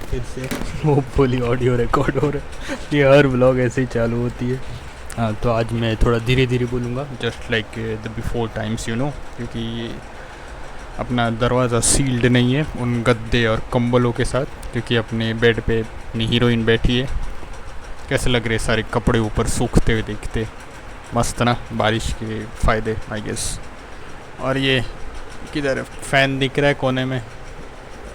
फिर से वो फुली ऑडियो रिकॉर्ड हो रहा है। ये हर व्लॉग ऐसे ही चालू होती है। हाँ, तो आज मैं थोड़ा धीरे धीरे बोलूँगा, just like the before times क्योंकि अपना दरवाज़ा सील्ड नहीं है उन गद्दे और कंबलों के साथ, क्योंकि अपने बेड पे अपनी हीरोइन बैठी है। कैसे लग रहे सारे कपड़े ऊपर सूखते हुए दिखते, मस्त ना, बारिश के फ़ायदे आई गेस। और ये किधर फ़ैन दिख रहा है कोने में,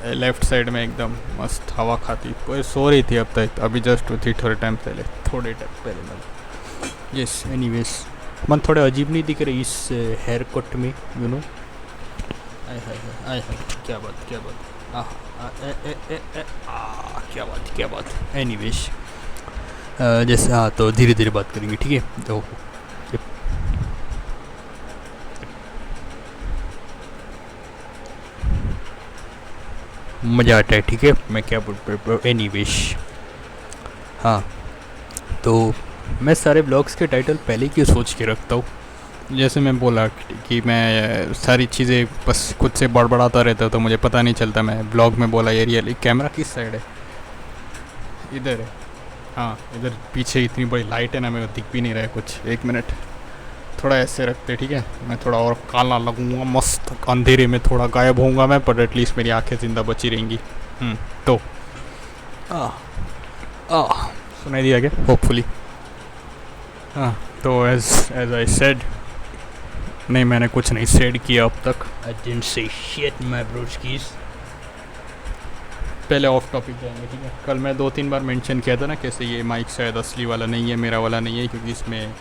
लेफ़्ट साइड में एकदम मस्त हवा खाती। कोई सो रही थी अब तक, अभी जस्ट थी थोड़े टाइम पहले मतलब। यस, एनीवेज मन थोड़े अजीब नहीं दिख रहे इस हेयर कट में, आय हाय हाय हाय, क्या बात क्या बात। एनीवेज जैसे, हाँ, तो धीरे धीरे बात करेंगे, ठीक है। तो मज़ा आता है, ठीक है। मैं क्या बोल एनीवेज, हाँ, तो मैं सारे ब्लॉग्स के टाइटल पहले क्यों सोच के रखता हूँ। जैसे मैं बोला कि मैं सारी चीज़ें बस खुद से बड़बड़ाता रहता, तो मुझे पता नहीं चलता। मैं ब्लॉग में बोला ये रियल, कैमरा किस साइड है, इधर है, हाँ इधर पीछे इतनी बड़ी लाइट है ना, मेरे को दिख भी नहीं रहा है कुछ। एक मिनट, थोड़ा ऐसे रखते, ठीक है। मैं थोड़ा और काला लगूंगा, मस्त अंधेरे में थोड़ा गायब होऊंगा मैं, पर एटलीस्ट मेरी आंखें ज़िंदा बची रहेंगी। तो सुनाई दिया क्या, होपफुली। हाँ, तो एज आई सेड, नहीं मैंने कुछ नहीं सेड किया अब तक। I didn't say shit my broskies. पहले ऑफ टॉपिक जाएंगे, ठीक है। कल मैं 2-3 बार मेंशन किया था ना, कैसे ये माइक शायद असली वाला नहीं है, मेरा वाला नहीं है, क्योंकि इसमें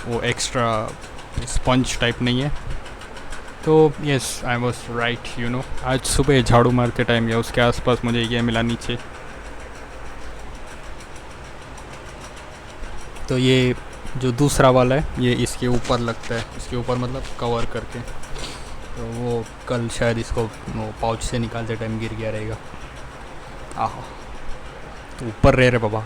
वो एक्स्ट्रा स्पंज टाइप नहीं है। तो यस, आई वॉज राइट। आज सुबह झाड़ू मारते टाइम या उसके आसपास मुझे ये मिला नीचे। तो ये जो दूसरा वाला है, ये इसके ऊपर लगता है, इसके ऊपर मतलब कवर करके। तो वो कल शायद इसको वो पाउच से निकालते टाइम गिर गया रहेगा। आह, तो ऊपर रह रहे बाबा।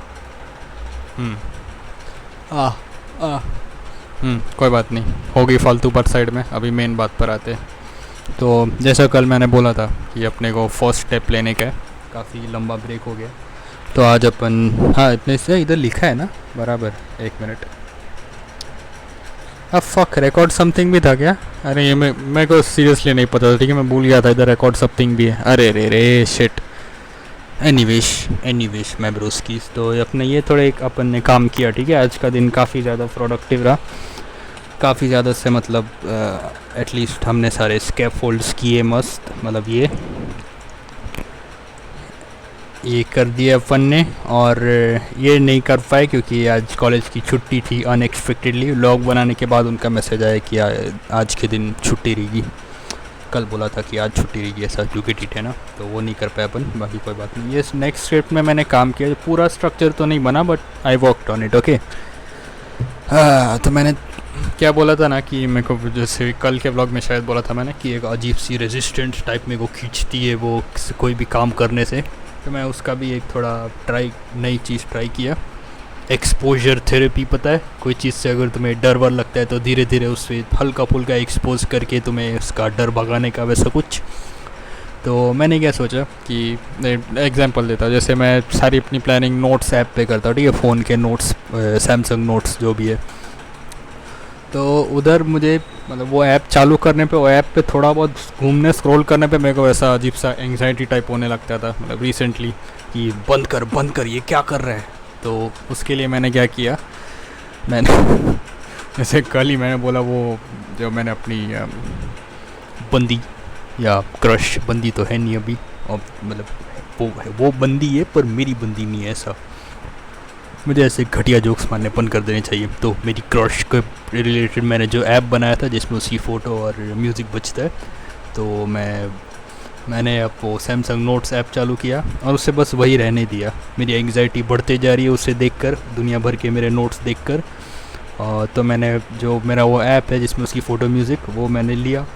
कोई बात नहीं, होगी फालतू पर साइड में। अभी मेन बात पर आते हैं। तो जैसा कल मैंने बोला था कि अपने को फर्स्ट स्टेप लेने का है, काफ़ी लंबा ब्रेक हो गया। तो आज अपन, हाँ इतने से इधर लिखा है ना बराबर, एक मिनट। अब फक, रिकॉर्ड समथिंग भी था क्या? अरे ये मेरे को सीरियसली नहीं पता था, ठीक है। मैं भूल गया था इधर रिकॉर्ड समथिंग भी है। अरे रे शिट। एनीवेज मैं ब्रोस्कीज, तो अपने ये थोड़े एक अपन ने काम किया, ठीक है। आज का दिन काफ़ी ज़्यादा प्रोडक्टिव रहा, काफ़ी ज़्यादा से मतलब एटलीस्ट हमने सारे स्कैप फोल्ड्स किए मस्त, मतलब ये कर दिया अपन ने। और ये नहीं कर पाए क्योंकि आज कॉलेज की छुट्टी थी अनएक्सपेक्टेडली। व्लॉग बनाने के बाद उनका मैसेज आया कि आज के दिन छुट्टी रहेगी। कल बोला था कि आज छुट्टी रहेगी, ऐसा क्योंकि है ना, तो वो नहीं कर पाए अपन। बाकी कोई बात नहीं। ये नेक्स्ट स्क्रिप्ट में मैंने काम किया, पूरा स्ट्रक्चर तो नहीं बना but I worked on it, okay. तो मैंने क्या बोला था ना कि मेरे को, जैसे कल के व्लॉग में शायद बोला था मैंने कि एक अजीब सी रेजिस्टेंस टाइप में वो खींचती है वो कोई भी काम करने से। तो मैं उसका भी एक थोड़ा नई चीज़ ट्राई किया, एक्सपोजर थेरेपी। पता है, कोई चीज़ से अगर तुम्हें डर वर लगता है तो धीरे धीरे उससे हल्का फुल्का एक्सपोज करके तुम्हें उसका डर भगाने का, वैसा कुछ। तो मैंने क्या सोचा कि एग्जांपल देता, जैसे मैं सारी अपनी प्लानिंग नोट्स ऐप पे करता हूँ, ठीक है। फ़ोन के नोट्स, सैमसंग नोट्स जो भी है। तो उधर मुझे मतलब वो ऐप चालू करने पे, वो ऐप पे थोड़ा बहुत घूमने स्क्रॉल करने पे मेरे को ऐसा अजीब सा एंग्जाइटी टाइप होने लगता था, मतलब रिसेंटली, कि बंद कर ये क्या कर रहा है। तो उसके लिए मैंने क्या किया, मैंने जैसे कल ही मैंने बोला, वो जो मैंने अपनी बंदी या क्रश, बंदी तो है नहीं अभी, और मतलब वो बंदी है पर मेरी बंदी नहीं है, ऐसा। मुझे ऐसे घटिया जोक्स मारने बंद कर देने चाहिए। तो मेरी क्रश के रिलेटेड मैंने जो ऐप बनाया था जिसमें उसकी फ़ोटो और म्यूज़िक बजता है, तो मैंने अब वो सैमसंग नोट्स ऐप चालू किया और उससे बस वही रहने दिया। मेरी एंग्जाइटी बढ़ते जा रही है उसे देखकर, दुनिया भर के मेरे नोट्स देखकर। तो मैंने जो मेरा वो ऐप है जिसमें उसकी फ़ोटो म्यूज़िक, वो मैंने लिया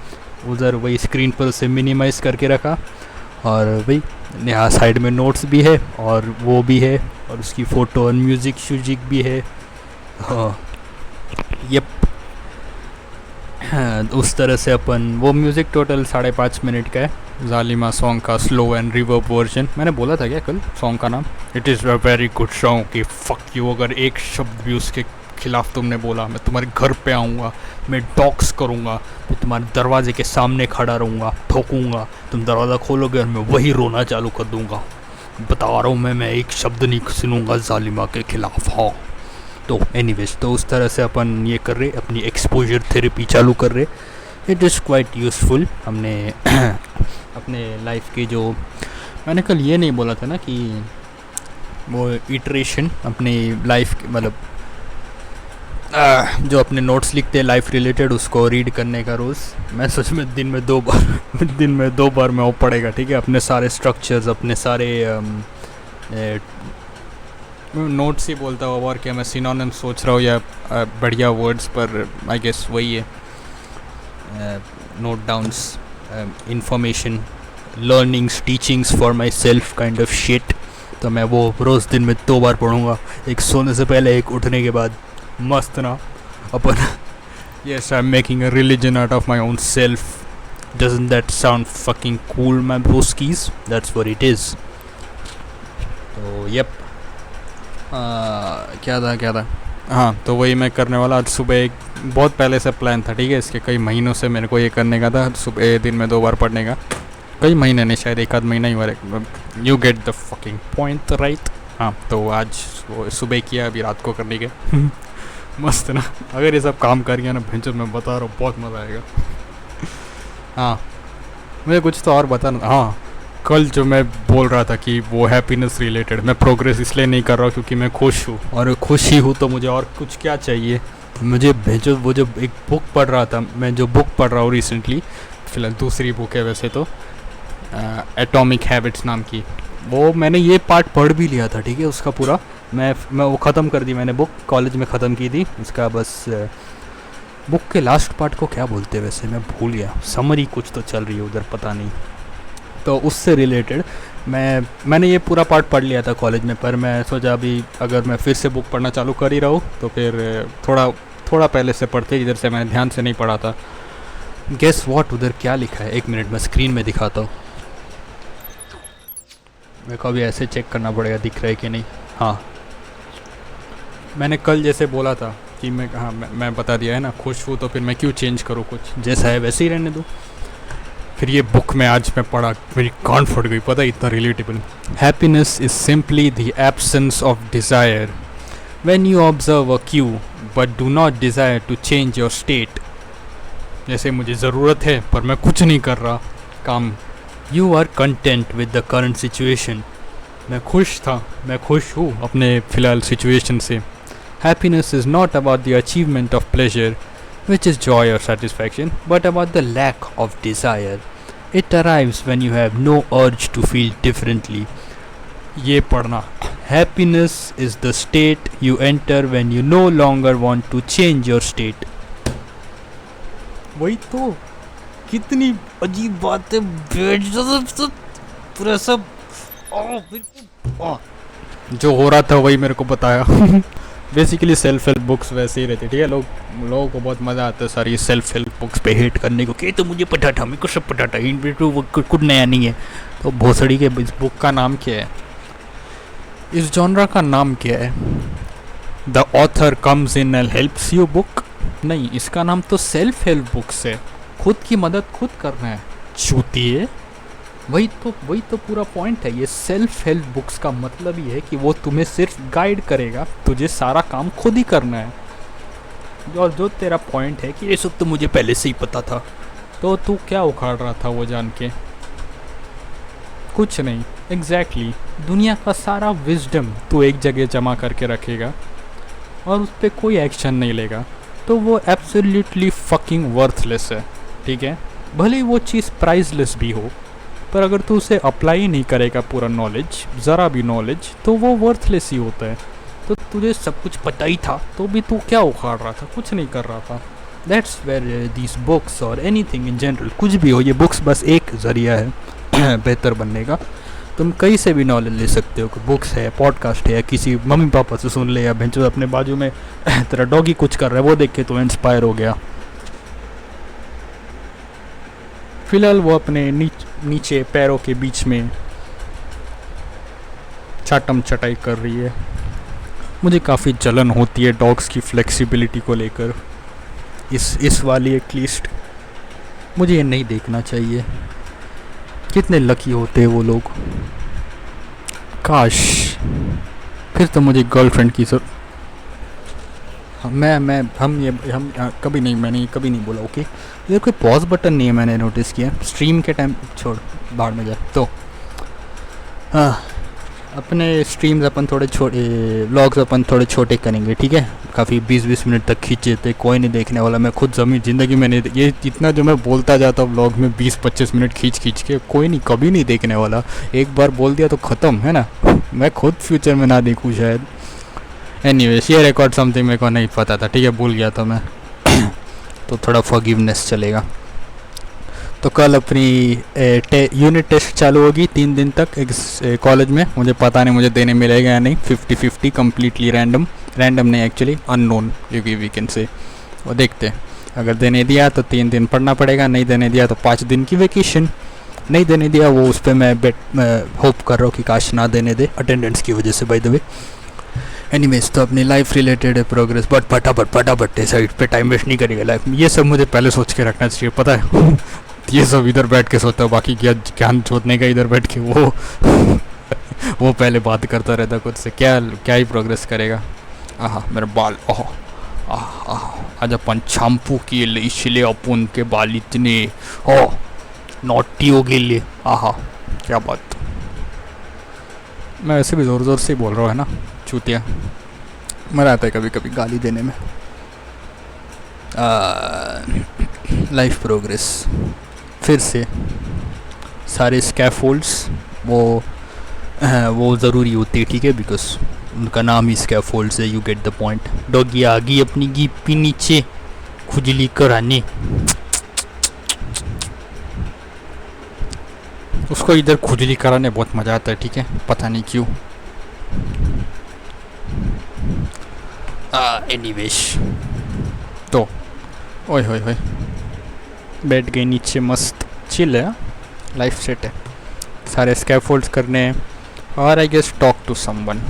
उधर, वही स्क्रीन पर उसे मिनिमाइज़ करके रखा। और वही यहाँ साइड में नोट्स भी है और वो भी है, और उसकी फ़ोटो और म्यूज़िक शूजिक भी है। हाँ, यप। हाँ, उस तरह से अपन, वो म्यूज़िक टोटल 5.5 मिनट का है, जालिमा सॉन्ग का स्लो एंड रिवर्ब वर्जन। मैंने बोला था क्या कल सॉन्ग का नाम? It is a very good song कि फक यू, अगर एक शब्द भी उसके खिलाफ तुमने बोला मैं तुम्हारे घर पे आऊँगा, मैं डॉक्स करूँगा, मैं तुम्हारे दरवाजे के सामने खड़ा रहूँगा, ठोकूँगा, तुम दरवाज़ा खोलोगे और मैं वही रोना चालू कर दूँगा। बता रहा हूँ मैं एक शब्द नहीं सुनूँगा जालिमा के खिलाफ। हाँ तो एनीवेज, तो उस तरह से अपन ये कर रहे, अपनी एक्सपोजर थेरेपी चालू कर रहे। It is quite useful. हमने अपने लाइफ की जो, मैंने कल ये नहीं बोला था ना कि वो इटरेशन अपनी लाइफ मतलब जो अपने नोट्स लिखते हैं लाइफ रिलेटेड, उसको रीड करने का रोज़ मैं सच में दिन में 2 बार दिन में 2 बार मैं वो पढ़ेगा, ठीक है, अपने सारे स्ट्रक्चर्स, अपने सारे नोट्स ही बोलता हूँ और क्या मैं सिनोनिम सोच रहा हूँ या बढ़िया वर्ड्स, पर आई गेस वही है, note downs, information, learnings, teachings for my self kind of shit. तो मैं वो रोज़ दिन में 2 बार पढ़ूँगा, एक सोने से पहले, एक उठने के बाद। मस्त ना अपन। Yes, I am making a religion out of my own self. Doesn't that sound fucking cool my broskies? That's what it is. तो यप, क्या था हाँ, तो वही मैं करने वाला। आज सुबह एक बहुत पहले से प्लान था, ठीक है, इसके कई महीनों से मेरे को ये करने का था, सुबह दिन में 2 बार पढ़ने का। कई महीने नहीं, शायद 1 आध महीना ही हुआ। You get the fucking point right. हाँ, तो आज सुबह किया, अभी रात को करने के। मस्त ना, अगर ये सब काम कर गया ना भेंचो, मैं बता रहा हूँ बहुत मज़ा आएगा। हाँ, मुझे कुछ तो और बताना। हाँ, कल जो मैं बोल रहा था कि वो हैप्पीनेस रिलेटेड, मैं प्रोग्रेस इसलिए नहीं कर रहा हूँ क्योंकि मैं खुश हूँ, और खुश ही हूँ तो मुझे और कुछ क्या चाहिए। मुझे भेजो, वो जब एक बुक पढ़ रहा था, मैं जो बुक पढ़ रहा हूँ रिसेंटली, फ़िलहाल दूसरी बुक है वैसे तो, एटॉमिक हैबिट्स नाम की। वो मैंने ये पार्ट पढ़ भी लिया था, ठीक है, उसका पूरा मैं वो ख़त्म कर दी मैंने, बुक कॉलेज में ख़त्म की थी उसका। बस बुक के लास्ट पार्ट को क्या बोलते हैं वैसे, मैं भूल गया, समरी कुछ तो चल रही है उधर, पता नहीं। तो उससे रिलेटेड मैंने ये पूरा पार्ट पढ़ लिया था कॉलेज में, पर मैं सोचा अभी अगर मैं फिर से बुक पढ़ना चालू कर ही रहा हूँ तो फिर थोड़ा पहले से पढ़ते, इधर से मैंने ध्यान से नहीं पढ़ा था। गेस व्हाट, उधर क्या लिखा है, 1 मिनट मैं स्क्रीन में दिखाता हूँ। मेरे को अभी ऐसे चेक करना पड़ेगा दिख रहा है कि नहीं। हाँ, मैंने कल जैसे बोला था कि मैं बता दिया है ना, खुश हूँ तो फिर मैं क्यों चेंज करूँ, कुछ जैसा है वैसे ही रहने दूँ। फिर ये बुक में आज मैं पढ़ा, मेरी कान फट गई, पता है, इतना relatable. Happiness is simply the absence of desire when you observe a queue but do not desire to change your state. जैसे मुझे ज़रूरत है पर मैं कुछ नहीं कर रहा काम। You are content with the current situation. मैं खुश था, मैं खुश हूँ अपने फ़िलहाल सिचुएशन से। Happiness is not about the achievement of pleasure which is joy or satisfaction, but about the lack of desire. It arrives when you have no urge to feel differently. ये पढ़ना, happiness is the state you enter when you no longer want to change your state. वही तो, कितनी अजीब बात है, पूरा सब जो हो रहा था वही मेरे को बताया। बेसिकली सेल्फ हेल्प बुक्स वैसे ही रहती है, ठीक है, लोगों को बहुत मज़ा आता है सारी सेल्फ हेल्प बुक्स पे हेट करने को कि तो मुझे पता था, मेरे को सब पता था, इन तो कुछ नया नहीं है। तो भोसड़ी के इस बुक का नाम क्या है, इस जॉनरा का नाम क्या है? The author comes in and helps you book? नहीं, इसका नाम तो सेल्फ हेल्प बुक्स है, खुद की मदद खुद करना है। चूतिए, वही तो पूरा पॉइंट है। ये सेल्फ हेल्प बुक्स का मतलब ही है कि वो तुम्हें सिर्फ गाइड करेगा, तुझे सारा काम खुद ही करना है। और जो तेरा पॉइंट है कि ये सब तो मुझे पहले से ही पता था, तो तू क्या उखाड़ रहा था वो जान के? कुछ नहीं। एग्जैक्टली, दुनिया का सारा विजडम तू एक जगह जमा करके रखेगा और उस पर कोई एक्शन नहीं लेगा, तो वो एब्सोल्युटली फकिंग वर्थलेस है, ठीक है। भले ही वो चीज़ प्राइसलेस भी हो, पर अगर तू उसे अप्लाई नहीं करेगा पूरा नॉलेज, ज़रा भी नॉलेज, तो वो वर्थलेस ही होता है। तो तुझे सब कुछ पता ही था तो भी तू क्या उखाड़ रहा था, कुछ नहीं कर रहा था। दैट्स वेयर दीज बुक्स और एनीथिंग इन जनरल, कुछ भी हो, ये बुक्स बस एक ज़रिया है बेहतर बनने का। तुम कहीं से भी नॉलेज ले सकते हो, कि बुक्स है, पॉडकास्ट है, या किसी मम्मी पापा से सुन ले, या भेजो अपने बाजू में तेरा डॉगी कुछ कर रहा है वो देख के तो इंस्पायर हो गया। फिलहाल वो अपने नीचे पैरों के बीच में चाटम चटाई कर रही है। मुझे काफ़ी जलन होती है डॉग्स की फ्लेक्सिबिलिटी को लेकर, इस वाली एटलीस्ट। मुझे ये नहीं देखना चाहिए। कितने लकी होते हैं वो लोग। काश फिर तो मुझे गर्लफ्रेंड की सर। हम कभी नहीं, मैंने ये कभी नहीं बोला। ओके, ये कोई पॉज बटन नहीं है, मैंने नोटिस किया स्ट्रीम के टाइम। छोड़, बाहर में जा। तो हाँ, अपने स्ट्रीम्स अपन थोड़े छोटे, व्लॉग्स अपन थोड़े छोटे करेंगे, ठीक है। काफ़ी 20-20 मिनट तक खींचे थे, कोई नहीं देखने वाला। मैं खुद ज़िंदगी में नहीं, ये इतना जो मैं बोलता जाता हूँ व्लॉग में 20-25 मिनट खींच के, कोई नहीं कभी नहीं देखने वाला। एक बार बोल दिया तो ख़त्म है ना। मैं खुद फ्यूचर में ना देखूँ शायद। एनीवेज, ये रिकॉर्ड समथिंग मेरे को नहीं पता था, ठीक है, भूल गया था मैं। तो थोड़ा फॉरगिवनेस चलेगा। तो कल अपनी यूनिट टेस्ट चालू होगी 3 दिन तक कॉलेज में। मुझे पता नहीं मुझे देने मिलेगा या नहीं। 50-50 कम्प्लीटली रैंडम नहीं, actually unknown we can say. वो देखते हैं, अगर देने दिया तो 3 दिन पढ़ना पड़ेगा, नहीं देने दिया तो 5 दिन की वेकेशन। नहीं देने दिया वो उस पर मैं होप कर रहा हूँ कि काश ना देने दे, अटेंडेंस की वजह से बाय द वे। एनीवेज, तो अपनी लाइफ रिलेटेड प्रोग्रेस बट फटाफट साइड पे टाइम वेस्ट नहीं करेगा लाइफ में। ये सब मुझे पहले सोच के रखना चाहिए, पता है। ये सब इधर बैठ के सोचता हूँ, बाकी क्या ज्ञान चोदने का इधर बैठ के वो पहले बात करता रहता खुद से। क्या ही प्रोग्रेस करेगा। आहा मेरे बाल, ओह आज अपन शैम्पू किए ले, इसलिए अपन के बाल इतने नॉटी हो गए। आहा क्या बात। मैं वैसे भी ज़ोर से बोल रहा हूँ, है ना, चूतिया। मज़ा आता है कभी कभी गाली देने में। लाइफ प्रोग्रेस फिर से सारे स्कैफोल्ड्स वो ज़रूरी होती है, ठीक है, बिकॉज उनका नाम ही स्कैफोल्ड्स है। You get the point. Doggy आ गई अपनी गिप्पी नीचे खुजली कराने। उसको इधर खुजली कराने बहुत मज़ा आता है, ठीक है, पता नहीं क्यों। एनीवेज, तो ओए होए बैठ गई नीचे, मस्त चिल है, लाइफ सेट है। सारे स्कैफोल्ड्स करने हैं और I guess talk to someone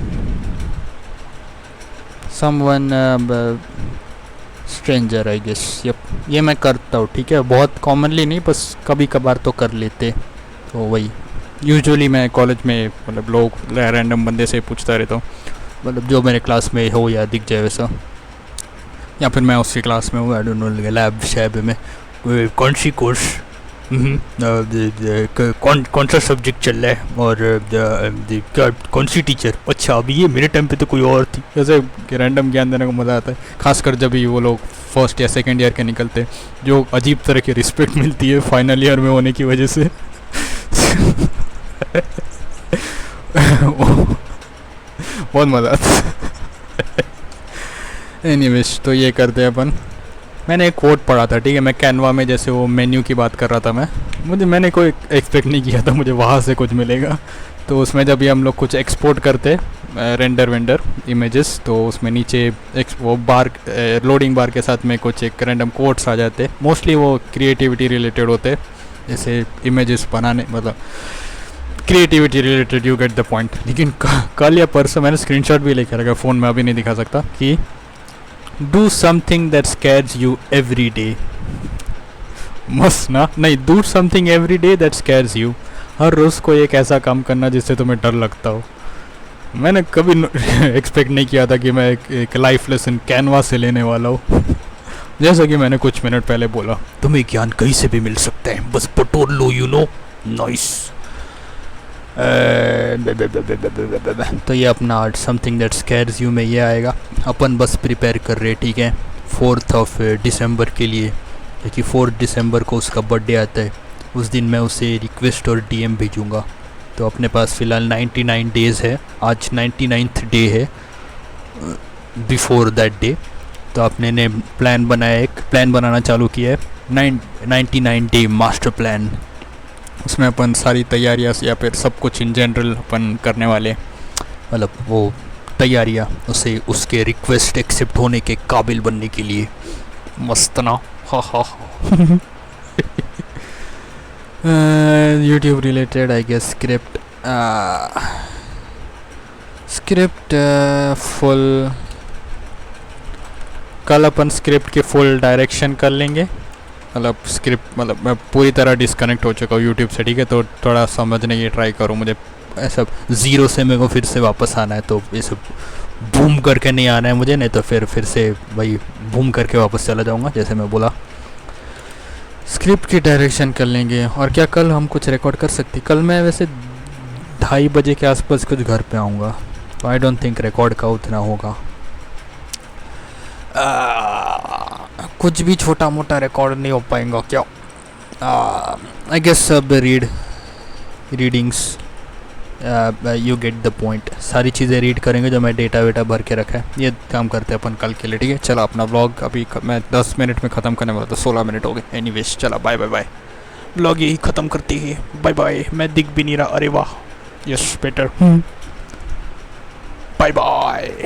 stranger I guess. ये मैं करता हूँ, ठीक है, बहुत कॉमनली नहीं, बस कभी कभार तो कर लेते। तो वही यूजुअली मैं कॉलेज में मतलब लोग रैंडम बंदे से पूछता रहता हूँ, मतलब जो मेरे क्लास में हो या दिख जाए वैसा, या फिर मैं उसकी क्लास में हूँ, आई डोंट नो, लैब शैब में कौन सी कोर्स, कौन सा सब्जेक्ट चल रहा है और कौन सी टीचर। अच्छा, अभी ये मेरे टाइम पे तो कोई और थी। ऐसे रैंडम ज्ञान देने को मज़ा आता है, खासकर जब भी वो लोग फर्स्ट या सेकेंड ईयर के निकलते, जो अजीब तरह की रिस्पेक्ट मिलती है फाइनल ईयर में होने की वजह से। बहुत मज़ा आता है। एनीवेज, तो ये करते हैं अपन। मैंने एक कोट पढ़ा था, ठीक है, मैं कैनवा में जैसे वो मेन्यू की बात कर रहा था मैंने कोई एक्सपेक्ट नहीं किया था मुझे वहाँ से कुछ मिलेगा। तो उसमें जब भी हम लोग कुछ एक्सपोर्ट करते रेंडर इमेजेस, तो उसमें नीचे वो बार लोडिंग बार के साथ में कुछ एक रैंडम कोट्स आ जाते। मोस्टली वो क्रिएटिविटी रिलेटेड होते, जैसे इमेजेस बनाने, मतलब creativity related, you get the point. लेकिन कल या परसों मैंने स्क्रीनशॉट भी लेकर रखा फ़ोन में, अभी नहीं दिखा सकता, कि do something that scares you every day. मस्त ना? नहीं, do something every day that scares you. हर रोज़ कोई एक ऐसा काम करना जिससे तुम्हें डर लगता हो। मैंने कभी एक्सपेक्ट नहीं किया था कि मैं एक लाइफ लेसन कैनवा से लेने वाला हूँ। जैसा कि मैंने कुछ मिनट पहले बोला, तुम्हें ज्ञान कहीं से भी मिल सकता है, बस बटोर लो, यू नो। नाइस। तो ये अपना art something that scares you में ये आएगा। अपन बस प्रिपेयर कर रहे, ठीक है, 4 दिसंबर के लिए, क्योंकि 4 दिसंबर को उसका बर्थडे आता है। उस दिन मैं उसे रिक्वेस्ट और डीएम भेजूँगा। तो अपने पास फ़िलहाल 99 डेज़ है, आज 99th डे है बिफोर दैट डे। तो आपने ने प्लान बनाया, एक प्लान बनाना चालू किया है, 99 डे मास्टर प्लान। उसमें अपन सारी तैयारियाँ या फिर सब कुछ इन जनरल अपन करने वाले, मतलब वो तैयारियाँ उसे उसके रिक्वेस्ट एक्सेप्ट होने के काबिल बनने के लिए। मस्त ना? हा हा। YouTube related I guess script full कल अपन स्क्रिप्ट के फुल डायरेक्शन कर लेंगे। मतलब स्क्रिप्ट मतलब मैं पूरी तरह डिस्कनेक्ट हो चुका हूँ यूट्यूब से, ठीक है, तो थोड़ा समझने की ट्राई करूँ। मुझे ऐसा ज़ीरो से मेरे को फिर से वापस आना है, तो ये सब बूम करके नहीं आना है मुझे, नहीं तो फिर से वही बूम करके वापस चला जाऊँगा जैसे मैं बोला। स्क्रिप्ट की डायरेक्शन कर लेंगे। और क्या कल हम कुछ रिकॉर्ड कर सकते? कल मैं वैसे 2:30 बजे के आसपास कुछ घर पे आऊँगा, तो आई डोंट थिंक रिकॉर्ड का उतना होगा। कुछ भी छोटा मोटा रिकॉर्ड नहीं हो पाएगा क्या? आई गेस सब readings you get the point. सारी चीज़ें रीड करेंगे जो मैं डेटा वेटा भर के रखा है। ये काम करते हैं अपन कल के लिए, ठीक है। चलो अपना व्लॉग अभी मैं 10 मिनट में ख़त्म करने वाला था, 16 मिनट हो गए। एनीवेज चला, बाय बाय बाय। व्लॉग यही ख़त्म करती है, बाय बाय। मैं दिख भी नहीं रहा, अरे वाह, यस बेटर, बाय बाय।